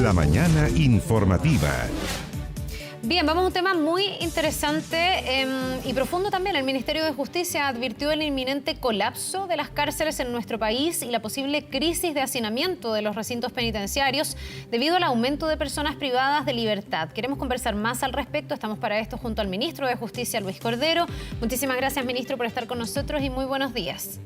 La mañana informativa. Bien, vamos a un tema muy interesante y profundo también. El Ministerio de Justicia advirtió el inminente colapso de las cárceles en nuestro país y la posible crisis de hacinamiento de los recintos penitenciarios debido al aumento de personas privadas de libertad. Queremos conversar más al respecto. Estamos para esto junto al Ministro de Justicia, Luis Cordero. Muchísimas gracias, Ministro, por estar con nosotros y muy buenos días.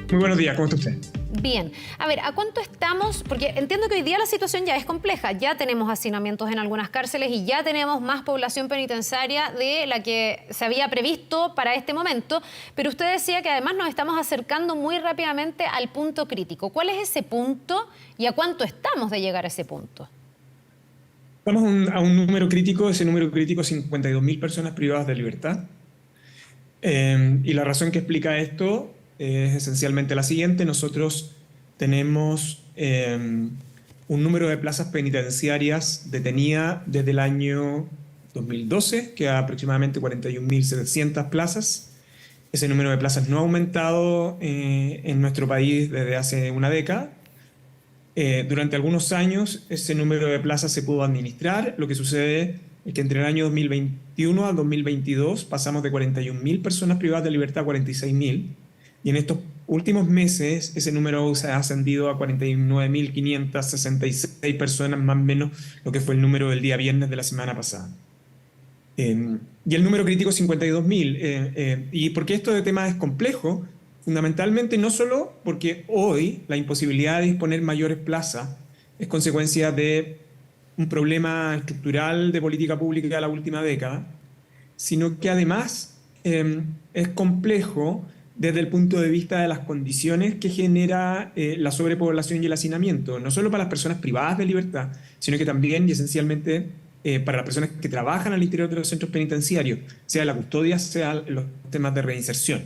Muy buenos días, ¿cómo está usted? Bien, a ver, ¿a cuánto estamos? Porque entiendo que hoy día la situación ya es compleja, ya tenemos hacinamientos en algunas cárceles y ya tenemos más población penitenciaria de la que se había previsto para este momento, pero usted decía que además nos estamos acercando muy rápidamente al punto crítico. ¿Cuál es ese punto y a cuánto estamos de llegar a ese punto? Estamos a un número crítico, ese número crítico es 52.000 personas privadas de libertad. Y la razón que explica esto es esencialmente la siguiente. Nosotros tenemos un número de plazas penitenciarias detenida desde el año 2012, que a aproximadamente 41.700 plazas. Ese número de plazas no ha aumentado en nuestro país desde hace una década. Durante algunos años ese número de plazas se pudo administrar. Lo que sucede es que entre el año 2021 al 2022 pasamos de 41.000 personas privadas de libertad a 46.000. Y en estos últimos meses ese número se ha ascendido a 49.566 personas, más o menos lo que fue el número del día viernes de la semana pasada. Y el número crítico es 52.000. ¿Y por qué esto de tema es complejo? Fundamentalmente no solo porque hoy la imposibilidad de disponer mayores plazas es consecuencia de un problema estructural de política pública de la última década, sino que además es complejo desde el punto de vista de las condiciones que genera la sobrepoblación y el hacinamiento, no solo para las personas privadas de libertad, sino que también y esencialmente para las personas que trabajan al interior de los centros penitenciarios, sea la custodia, sea los temas de reinserción.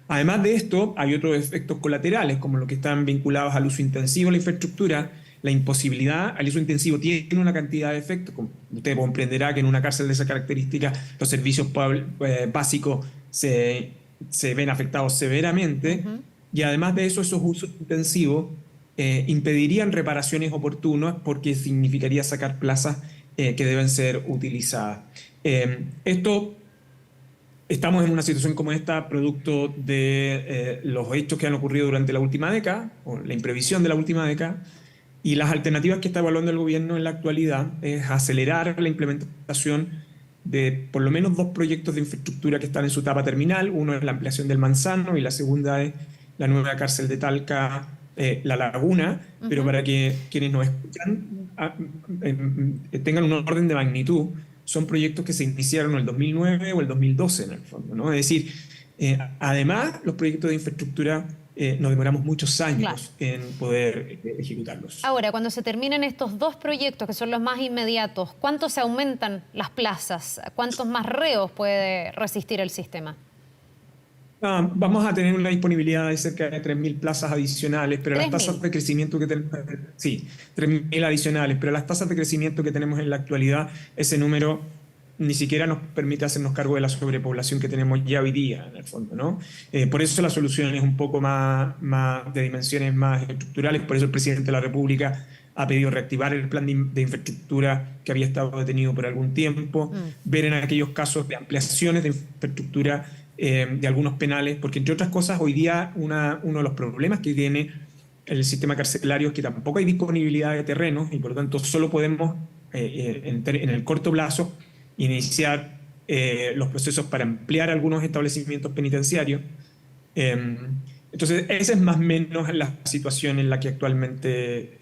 Además de esto, hay otros efectos colaterales, como los que están vinculados al uso intensivo de la infraestructura. La imposibilidad al uso intensivo tiene una cantidad de efectos. Como usted comprenderá que en una cárcel de esa característica los servicios básicos se ven afectados severamente. Y además de eso, esos usos intensivos impedirían reparaciones oportunas porque significaría sacar plazas que deben ser utilizadas. Estamos en una situación como esta producto de los hechos que han ocurrido durante la última década, o la imprevisión de la última década, y las alternativas que está evaluando el gobierno en la actualidad es acelerar la implementación de por lo menos 2 proyectos de infraestructura que están en su etapa terminal. Uno es la ampliación del Manzano y la segunda es la nueva cárcel de Talca, La Laguna, pero para que quienes nos escuchan tengan un orden de magnitud, son proyectos que se iniciaron en el 2009 o el 2012 en el fondo, ¿no? Es decir, además los proyectos de infraestructura nos demoramos muchos años en poder ejecutarlos. Ahora, cuando se terminen estos 2 proyectos, que son los más inmediatos, ¿cuánto se aumentan las plazas? ¿Cuántos más reos puede resistir el sistema? Vamos a tener una disponibilidad de cerca de 3.000 plazas adicionales, pero las 3.000. tasas de crecimiento que tenemos, sí, 3.000 adicionales, pero las tasas de crecimiento que tenemos en la actualidad, ese número ni siquiera nos permite hacernos cargo de la sobrepoblación que tenemos ya hoy día, en el fondo, ¿no? Por eso la solución es un poco más de dimensiones más estructurales. Por eso el presidente de la República ha pedido reactivar el plan de infraestructura que había estado detenido por algún tiempo, ver en aquellos casos de ampliaciones de infraestructura de algunos penales, porque entre otras cosas hoy día uno de los problemas que tiene el sistema carcelario es que tampoco hay disponibilidad de terrenos y por lo tanto solo podemos en el corto plazo iniciar los procesos para ampliar algunos establecimientos penitenciarios. Entonces esa es más o menos la situación en la que actualmente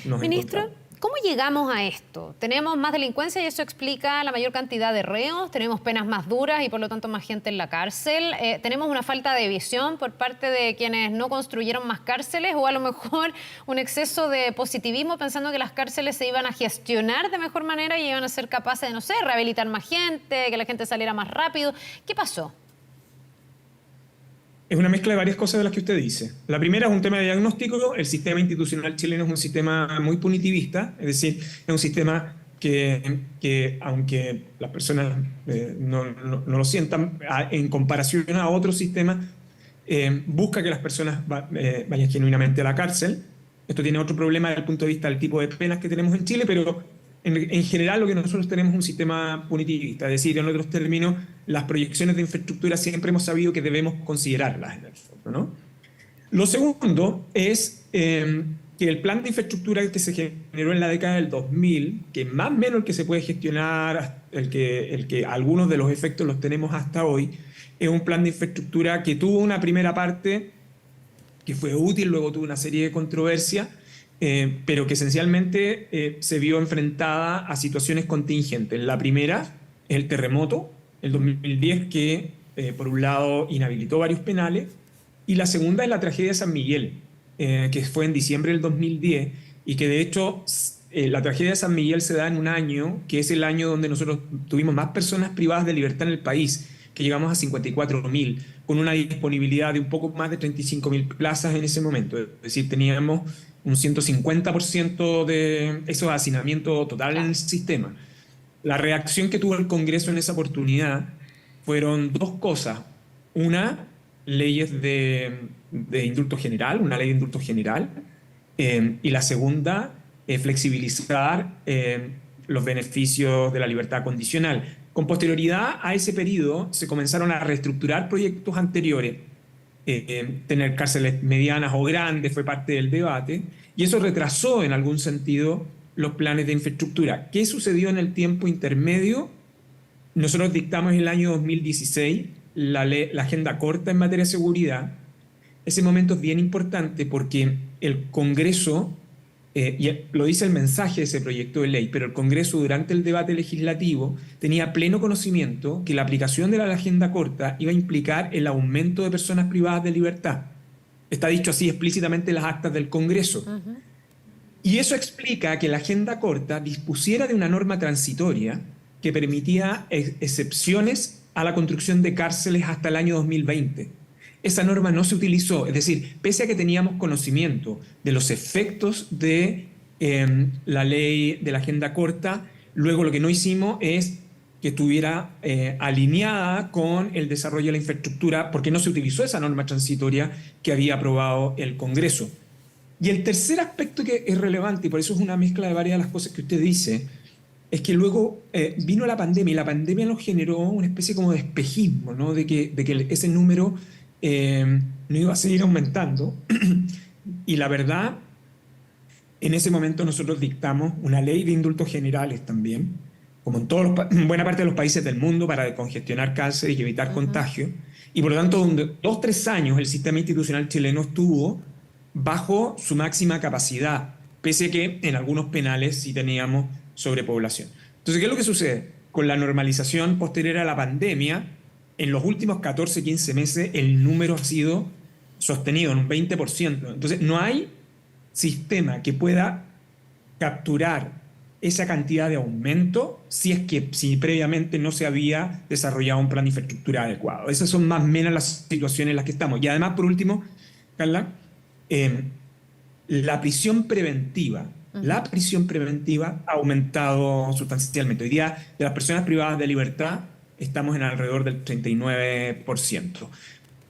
nos Ministro, encontramos. ¿cómo llegamos a esto? Tenemos más delincuencia y eso explica la mayor cantidad de reos, tenemos penas más duras y por lo tanto más gente en la cárcel, tenemos una falta de visión por parte de quienes no construyeron más cárceles o a lo mejor un exceso de positivismo pensando que las cárceles se iban a gestionar de mejor manera y iban a ser capaces de, no sé, rehabilitar más gente, que la gente saliera más rápido. ¿Qué pasó? Es una mezcla de varias cosas de las que usted dice. La primera es un tema de diagnóstico. El sistema institucional chileno es un sistema muy punitivista, es decir, es un sistema que aunque las personas no lo sientan, en comparación a otros sistemas, busca que las personas vayan genuinamente a la cárcel. Esto tiene otro problema desde el punto de vista del tipo de penas que tenemos en Chile, pero en general lo que nosotros tenemos es un sistema punitivista, es decir, en otros términos, las proyecciones de infraestructura siempre hemos sabido que debemos considerarlas en el fondo, ¿no? Lo segundo es que el plan de infraestructura que se generó en la década del 2000, que más o menos el que se puede gestionar, el que algunos de los efectos los tenemos hasta hoy, es un plan de infraestructura que tuvo una primera parte que fue útil, luego tuvo una serie de controversias, pero que esencialmente se vio enfrentada a situaciones contingentes. La primera es el terremoto, el 2010, que por un lado inhabilitó varios penales, y la segunda es la tragedia de San Miguel, que fue en diciembre del 2010, y que de hecho la tragedia de San Miguel se da en un año, que es el año donde nosotros tuvimos más personas privadas de libertad en el país, que llegamos a 54.000, con una disponibilidad de un poco más de 35.000 plazas en ese momento. Es decir, teníamos un 150% de esos hacinamiento total en el sistema. La reacción que tuvo el Congreso en esa oportunidad fueron dos cosas. Una, leyes de indulto general, una ley de indulto general, y la segunda, flexibilizar los beneficios de la libertad condicional. Con posterioridad a ese periodo se comenzaron a reestructurar proyectos anteriores. Tener cárceles medianas o grandes fue parte del debate, y eso retrasó en algún sentido los planes de infraestructura. ¿Qué sucedió en el tiempo intermedio? Nosotros dictamos en el año 2016 la agenda corta en materia de seguridad. Ese momento es bien importante porque el Congreso, y lo dice el mensaje de ese proyecto de ley, pero el Congreso durante el debate legislativo tenía pleno conocimiento que la aplicación de la agenda corta iba a implicar el aumento de personas privadas de libertad. Está dicho así explícitamente en las actas del Congreso. Uh-huh. Y eso explica que la agenda corta dispusiera de una norma transitoria que permitía excepciones a la construcción de cárceles hasta el año 2020. Esa norma no se utilizó, es decir, pese a que teníamos conocimiento de los efectos de la ley de la agenda corta, luego lo que no hicimos es que estuviera alineada con el desarrollo de la infraestructura, porque no se utilizó esa norma transitoria que había aprobado el Congreso. Y el tercer aspecto que es relevante, y por eso es una mezcla de varias de las cosas que usted dice, es que luego vino la pandemia, y la pandemia nos generó una especie como de espejismo, ¿no? de que ese número no iba a seguir aumentando. Y la verdad, en ese momento nosotros dictamos una ley de indultos generales también, como en buena parte de los países del mundo, para descongestionar cárceles y evitar contagio. Y por lo tanto, 2-3 años el sistema institucional chileno estuvo bajo su máxima capacidad, pese a que en algunos penales sí teníamos sobrepoblación. Entonces, ¿qué es lo que sucede? Con la normalización posterior a la pandemia, en los últimos 14-15 meses el número ha sido sostenido en un 20%. Entonces, no hay sistema que pueda capturar esa cantidad de aumento si previamente no se había desarrollado un plan de infraestructura adecuado. Esas son más o menos las situaciones en las que estamos. Y además, por último, Carla, la prisión preventiva. La prisión preventiva ha aumentado sustancialmente. Hoy día, de las personas privadas de libertad, estamos en alrededor del 39%.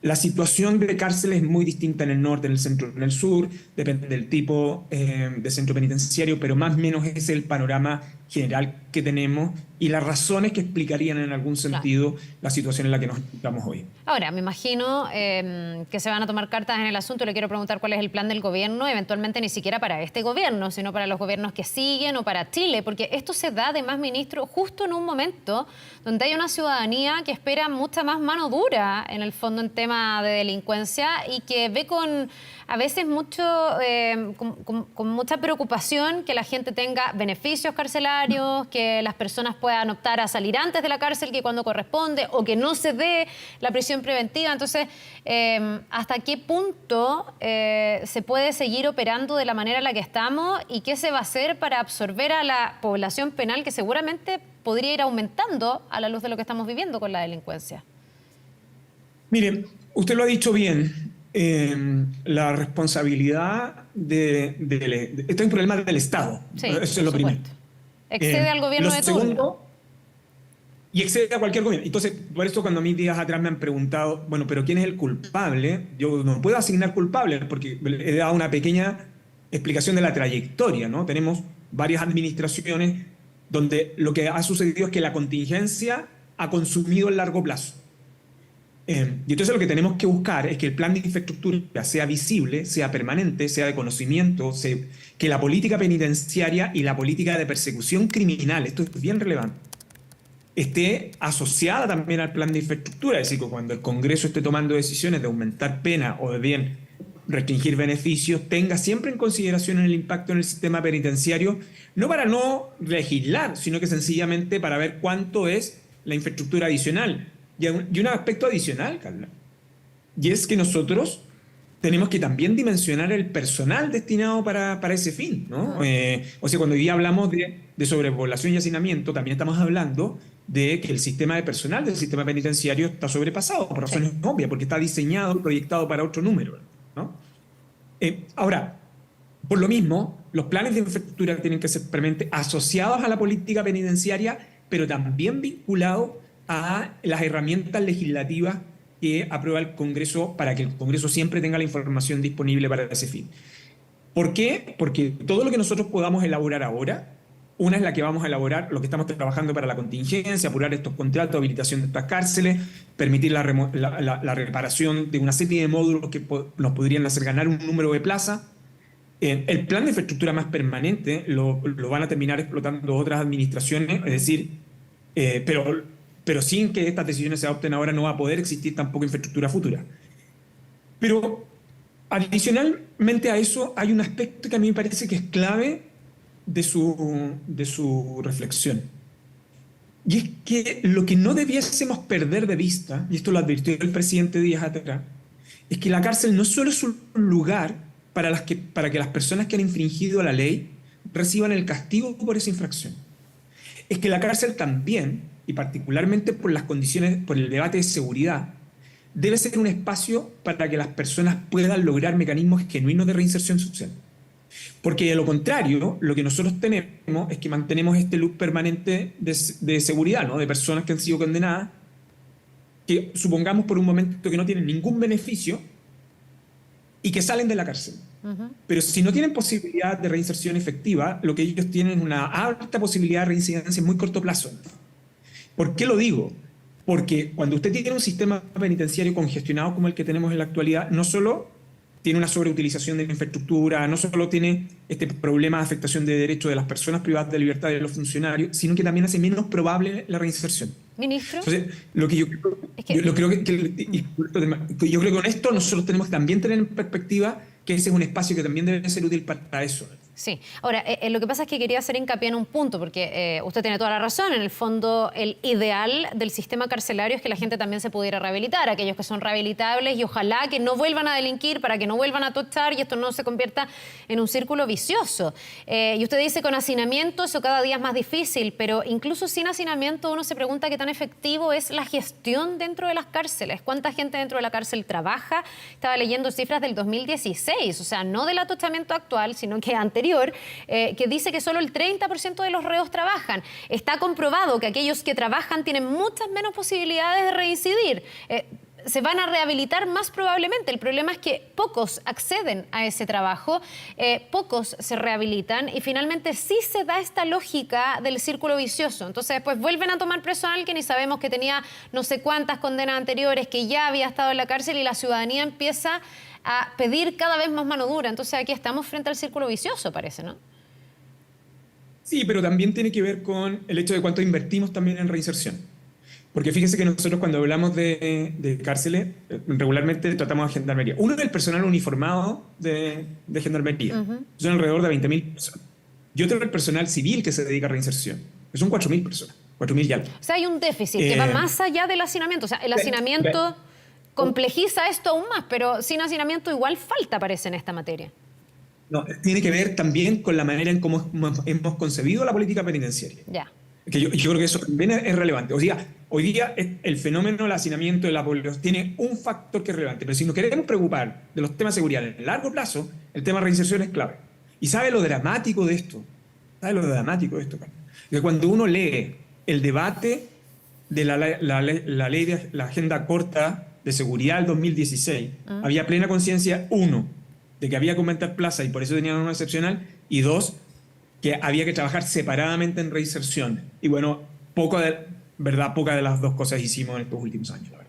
La situación de cárceles es muy distinta en el norte, en el centro, en el sur, depende del tipo de centro penitenciario, pero más o menos es el panorama general que tenemos y las razones que explicarían en algún sentido la situación en la que nos encontramos hoy. Ahora, me imagino que se van a tomar cartas en el asunto. Le quiero preguntar cuál es el plan del gobierno, eventualmente ni siquiera para este gobierno, sino para los gobiernos que siguen o para Chile, porque esto se da, además, ministro, justo en un momento donde hay una ciudadanía que espera mucha más mano dura, en el fondo, en tema de delincuencia y que ve con, a veces, con mucha preocupación que la gente tenga beneficios carcelarios, que las personas puedan optar a salir antes de la cárcel que cuando corresponde, o que no se dé la prisión preventiva. Entonces, ¿hasta qué punto se puede seguir operando de la manera en la que estamos y qué se va a hacer para absorber a la población penal que seguramente podría ir aumentando a la luz de lo que estamos viviendo con la delincuencia? Mire, usted lo ha dicho bien. La responsabilidad esto es un problema del Estado. Sí, eso es lo primero. Excede al gobierno de turno. Y excede a cualquier gobierno. Entonces, por eso cuando a mí días atrás me han preguntado, bueno, pero ¿quién es el culpable? Yo no puedo asignar culpable porque he dado una pequeña explicación de la trayectoria, ¿no? Tenemos varias administraciones donde lo que ha sucedido es que la contingencia ha consumido el largo plazo. Y entonces lo que tenemos que buscar es que el plan de infraestructura sea visible, sea permanente, sea de conocimiento, que la política penitenciaria y la política de persecución criminal, esto es bien relevante, esté asociada también al plan de infraestructura, es decir, que cuando el Congreso esté tomando decisiones de aumentar pena o de bien restringir beneficios, tenga siempre en consideración el impacto en el sistema penitenciario, no para no legislar, sino que sencillamente para ver cuánto es la infraestructura adicional. Y un aspecto adicional, Carla, y es que nosotros tenemos que también dimensionar el personal destinado para ese fin, ¿no? O sea, cuando hoy día hablamos de sobrepoblación y hacinamiento, también estamos hablando de que el sistema de personal del sistema penitenciario está sobrepasado, por razones obvias, porque está diseñado, proyectado para otro número, ¿no? Ahora, por lo mismo, los planes de infraestructura tienen que ser permanentes, asociados a la política penitenciaria, pero también vinculados a las herramientas legislativas que aprueba el Congreso para que el Congreso siempre tenga la información disponible para ese fin. ¿Por qué? Porque todo lo que nosotros podamos elaborar ahora, una es la que vamos a elaborar, lo que estamos trabajando para la contingencia, apurar estos contratos, habilitación de estas cárceles, permitir la reparación de una serie de módulos que nos podrían hacer ganar un número de plazas. El plan de infraestructura más permanente lo van a terminar explotando otras administraciones, es decir, pero sin que estas decisiones se adopten ahora no va a poder existir tampoco infraestructura futura. Pero adicionalmente a eso hay un aspecto que a mí me parece que es clave de su reflexión. Y es que lo que no debiésemos perder de vista, y esto lo advirtió el presidente días atrás, es que la cárcel no solo es un lugar para que las personas que han infringido la ley reciban el castigo por esa infracción. Es que la cárcel también, y particularmente por las condiciones, por el debate de seguridad, debe ser un espacio para que las personas puedan lograr mecanismos genuinos de reinserción social. Porque de lo contrario, lo que nosotros tenemos es que mantenemos este loop permanente de seguridad, ¿no? De personas que han sido condenadas, que supongamos por un momento que no tienen ningún beneficio y que salen de la cárcel. Pero si no tienen posibilidad de reinserción efectiva, lo que ellos tienen es una alta posibilidad de reincidencia en muy corto plazo. ¿Por qué lo digo? Porque cuando usted tiene un sistema penitenciario congestionado como el que tenemos en la actualidad, no solo tiene una sobreutilización de la infraestructura, no solo tiene este problema de afectación de derechos de las personas privadas de libertad y de los funcionarios, sino que también hace menos probable la reinserción. Ministro. Entonces, lo que yo creo que con esto nosotros tenemos que también tener en perspectiva que ese es un espacio que también debe ser útil para eso. Sí. Ahora, lo que pasa es que quería hacer hincapié en un punto, porque usted tiene toda la razón. En el fondo, el ideal del sistema carcelario es que la gente también se pudiera rehabilitar, aquellos que son rehabilitables, y ojalá que no vuelvan a delinquir para que no vuelvan a tochar y esto no se convierta en un círculo vicioso. Y usted dice con hacinamiento eso cada día es más difícil, pero incluso sin hacinamiento uno se pregunta qué tan efectivo es la gestión dentro de las cárceles. ¿Cuánta gente dentro de la cárcel trabaja? Estaba leyendo cifras del 2016, o sea, no del atochamiento actual, sino que anterior, que dice que solo el 30% de los reos trabajan. Está comprobado que aquellos que trabajan tienen muchas menos posibilidades de reincidir. Se van a rehabilitar más probablemente. El problema es que pocos acceden a ese trabajo, pocos se rehabilitan y finalmente sí se da esta lógica del círculo vicioso. Entonces después vuelven a tomar preso a alguien y sabemos que tenía no sé cuántas condenas anteriores, que ya había estado en la cárcel y la ciudadanía empieza a pedir cada vez más mano dura. Entonces aquí estamos frente al círculo vicioso, parece, ¿no? Sí, pero también tiene que ver con el hecho de cuánto invertimos también en reinserción. Porque fíjense que nosotros cuando hablamos de cárceles, regularmente tratamos a gendarmería. Uno es el personal uniformado de gendarmería, son alrededor de 20.000 personas. Y otro es el personal civil que se dedica a reinserción, que son 4.000 personas, 4.000 y algo. O sea, hay un déficit que va más allá del hacinamiento. O sea, el hacinamiento complejiza esto aún más, pero sin hacinamiento igual falta, parece, en esta materia. No, tiene que ver también con la manera en cómo hemos concebido la política penitenciaria. Ya. Que yo creo que eso también es relevante. O sea, hoy día el fenómeno del hacinamiento de la población tiene un factor que es relevante, pero si nos queremos preocupar de los temas de seguridad en el largo plazo, el tema de reinserción es clave. ¿Y sabe lo dramático de esto? ¿Sabe lo dramático de esto? Que cuando uno lee el debate de la ley de la agenda corta de seguridad del 2016, había plena conciencia, uno, de que había que aumentar plaza y por eso tenían una excepcional, y dos, que había que trabajar separadamente en reinserción. Y bueno, pocas de las dos cosas hicimos en estos últimos años, la verdad.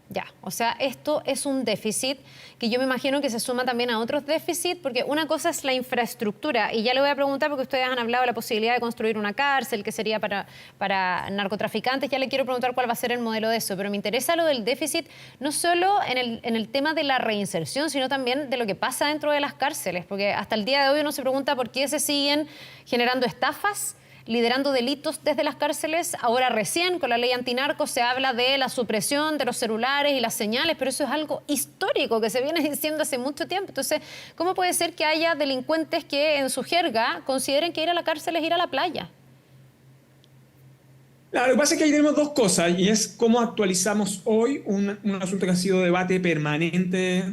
Ya, o sea, esto es un déficit que yo me imagino que se suma también a otros déficits, porque una cosa es la infraestructura, y ya le voy a preguntar porque ustedes han hablado de la posibilidad de construir una cárcel que sería para narcotraficantes, ya le quiero preguntar cuál va a ser el modelo de eso, pero me interesa lo del déficit no solo en el tema de la reinserción, sino también de lo que pasa dentro de las cárceles, porque hasta el día de hoy uno se pregunta por qué se siguen generando estafas, liderando delitos desde las cárceles. Ahora recién con la ley antinarco se habla de la supresión de los celulares y las señales, pero eso es algo histórico que se viene diciendo hace mucho tiempo. Entonces, ¿cómo puede ser que haya delincuentes que en su jerga consideren que ir a la cárcel es ir a la playa? Claro, lo que pasa es que ahí tenemos dos cosas, y es cómo actualizamos hoy un asunto que ha sido debate permanente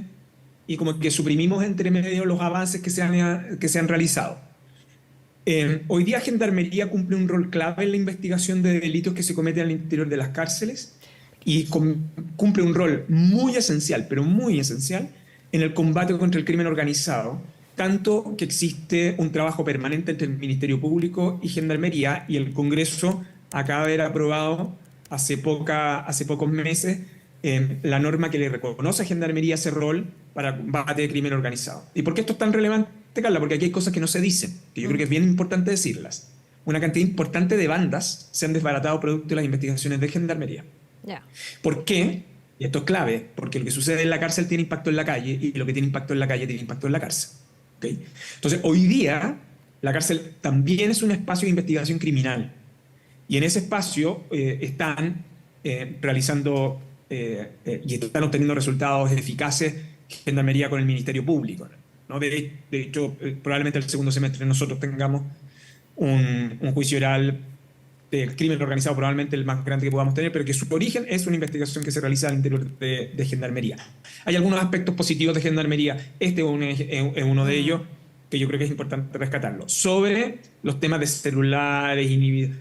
y como que suprimimos entre medio los avances que se han realizado. Hoy día Gendarmería cumple un rol clave en la investigación de delitos que se cometen al interior de las cárceles y cumple un rol muy esencial, pero muy esencial, en el combate contra el crimen organizado, tanto que existe un trabajo permanente entre el Ministerio Público y Gendarmería, y el Congreso acaba de haber aprobado hace pocos meses la norma que le reconoce a Gendarmería ese rol para combate de crimen organizado. ¿Y por qué esto es tan relevante, Carla? Porque aquí hay cosas que no se dicen, que yo creo que es bien importante decirlas. Una cantidad importante de bandas se han desbaratado producto de las investigaciones de Gendarmería. Yeah. ¿Por qué? Y esto es clave, porque lo que sucede en la cárcel tiene impacto en la calle, y lo que tiene impacto en la calle tiene impacto en la cárcel. ¿Okay? Entonces, hoy día, la cárcel también es un espacio de investigación criminal. Y en ese espacio están realizando y están obteniendo resultados eficaces Gendarmería con el Ministerio Público, ¿no? De hecho, probablemente el segundo semestre nosotros tengamos un juicio oral del crimen organizado, probablemente el más grande que podamos tener, pero que su origen es una investigación que se realiza al interior de Gendarmería. Hay algunos aspectos positivos de Gendarmería, este es uno de ellos, que yo creo que es importante rescatarlo. Sobre los temas de celulares, inhibidores.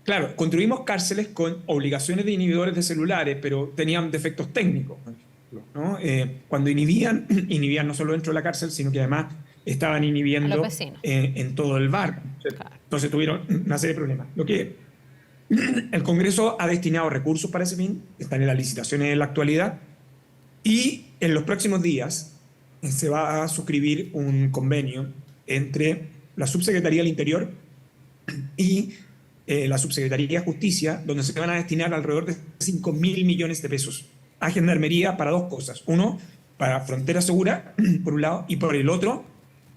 Claro, construimos cárceles con obligaciones de inhibidores de celulares, pero tenían defectos técnicos, ¿no? Cuando inhibían no solo dentro de la cárcel, sino que además estaban inhibiendo en todo el barrio. Claro. Entonces tuvieron una serie de problemas. Lo que el Congreso ha destinado recursos para ese fin, están en las licitaciones en la actualidad, y en los próximos días se va a suscribir un convenio entre la Subsecretaría del Interior y la Subsecretaría de Justicia, donde se van a destinar alrededor de 5.000 millones de pesos a Gendarmería para dos cosas. Uno, para frontera segura, por un lado, y por el otro,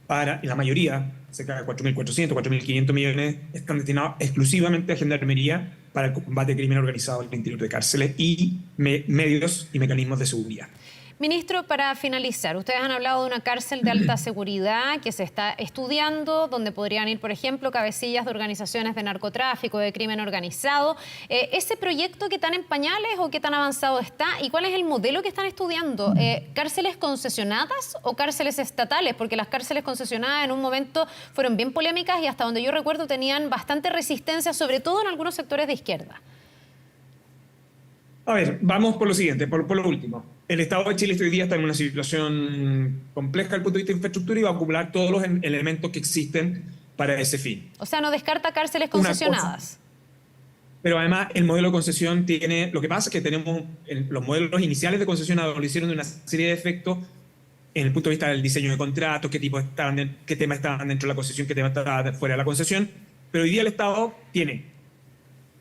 para la mayoría, cerca de 4.400, 4.500 millones, están destinados exclusivamente a Gendarmería para el combate de crimen organizado en el interior de cárceles y medios y mecanismos de seguridad. Ministro, para finalizar, ustedes han hablado de una cárcel de alta seguridad que se está estudiando, donde podrían ir, por ejemplo, cabecillas de organizaciones de narcotráfico, de crimen organizado. ¿Ese proyecto qué tan en pañales o qué tan avanzado está? ¿Y cuál es el modelo que están estudiando? ¿Cárceles concesionadas o cárceles estatales? Porque las cárceles concesionadas en un momento fueron bien polémicas y hasta donde yo recuerdo tenían bastante resistencia, sobre todo en algunos sectores de izquierda. A ver, vamos por lo siguiente, por lo último. El Estado de Chile hoy día está en una situación compleja desde el punto de vista de infraestructura y va a acumular todos los elementos que existen para ese fin. O sea, no descarta cárceles concesionadas. Pero además el modelo de concesión tiene... Lo que pasa es que tenemos los modelos iniciales de concesionado lo hicieron de una serie de efectos en el punto de vista del diseño de contratos, qué temas estaban dentro de la concesión, qué temas estaban fuera de la concesión. Pero hoy día el Estado tiene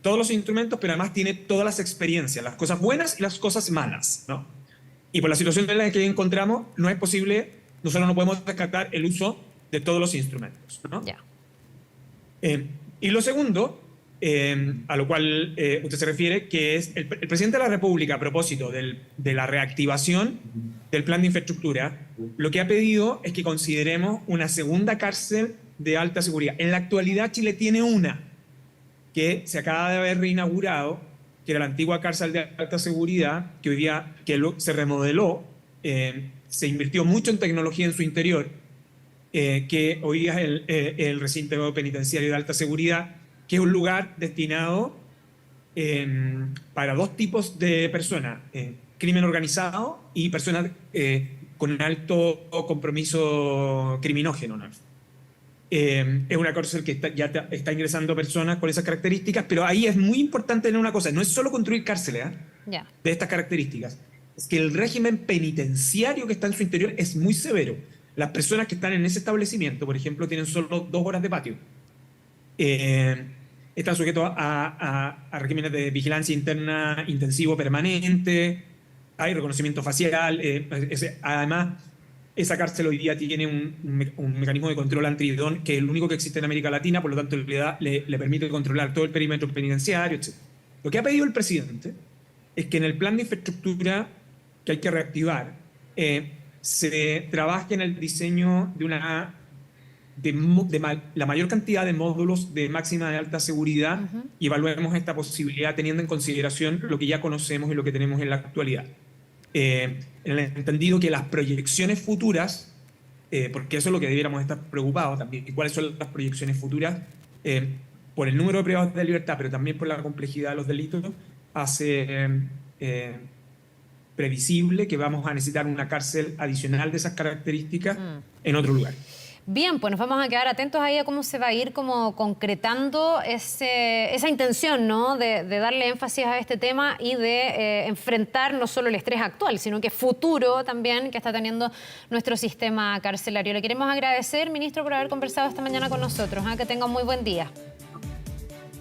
todos los instrumentos, pero además tiene todas las experiencias, las cosas buenas y las cosas malas, ¿no? Y por la situación en la que encontramos, no es posible, nosotros no podemos descartar el uso de todos los instrumentos, ¿no? Yeah. Y lo segundo, a lo cual usted se refiere, que es el presidente de la República, a propósito de la reactivación del plan de infraestructura, lo que ha pedido es que consideremos una segunda cárcel de alta seguridad. En la actualidad Chile tiene una, que se acaba de haber reinaugurado, que era la antigua cárcel de alta seguridad, que hoy día se remodeló, se invirtió mucho en tecnología en su interior, que hoy día es el recinto penitenciario de alta seguridad, que es un lugar destinado para dos tipos de personas, crimen organizado y personas con alto compromiso criminógeno, ¿no? Es una cárcel que está ingresando personas con esas características, pero ahí es muy importante tener una cosa, no es solo construir cárceles de estas características, es que el régimen penitenciario que está en su interior es muy severo. Las personas que están en ese establecimiento, por ejemplo, tienen solo 2 horas de patio. Están sujetos a regímenes de vigilancia interna intensivo permanente, hay reconocimiento facial, además esa cárcel hoy día tiene un mecanismo de control antidrón que es el único que existe en América Latina, por lo tanto le permite controlar todo el perímetro penitenciario, etc. Lo que ha pedido el presidente es que en el plan de infraestructura que hay que reactivar se trabaje en el diseño de la mayor cantidad de módulos de máxima de alta seguridad y evaluemos esta posibilidad teniendo en consideración lo que ya conocemos y lo que tenemos en la actualidad. En el entendido que las proyecciones futuras, porque eso es lo que debiéramos estar preocupados también, cuáles son las proyecciones futuras, por el número de privados de libertad, pero también por la complejidad de los delitos, hace previsible que vamos a necesitar una cárcel adicional de esas características en otro lugar. Bien, pues nos vamos a quedar atentos ahí a cómo se va a ir como concretando esa intención, ¿no? de darle énfasis a este tema y de enfrentar no solo el estrés actual, sino que futuro también que está teniendo nuestro sistema carcelario. Le queremos agradecer, ministro, por haber conversado esta mañana con nosotros. Que tenga un muy buen día.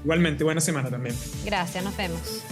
Igualmente, buena semana también. Gracias, nos vemos.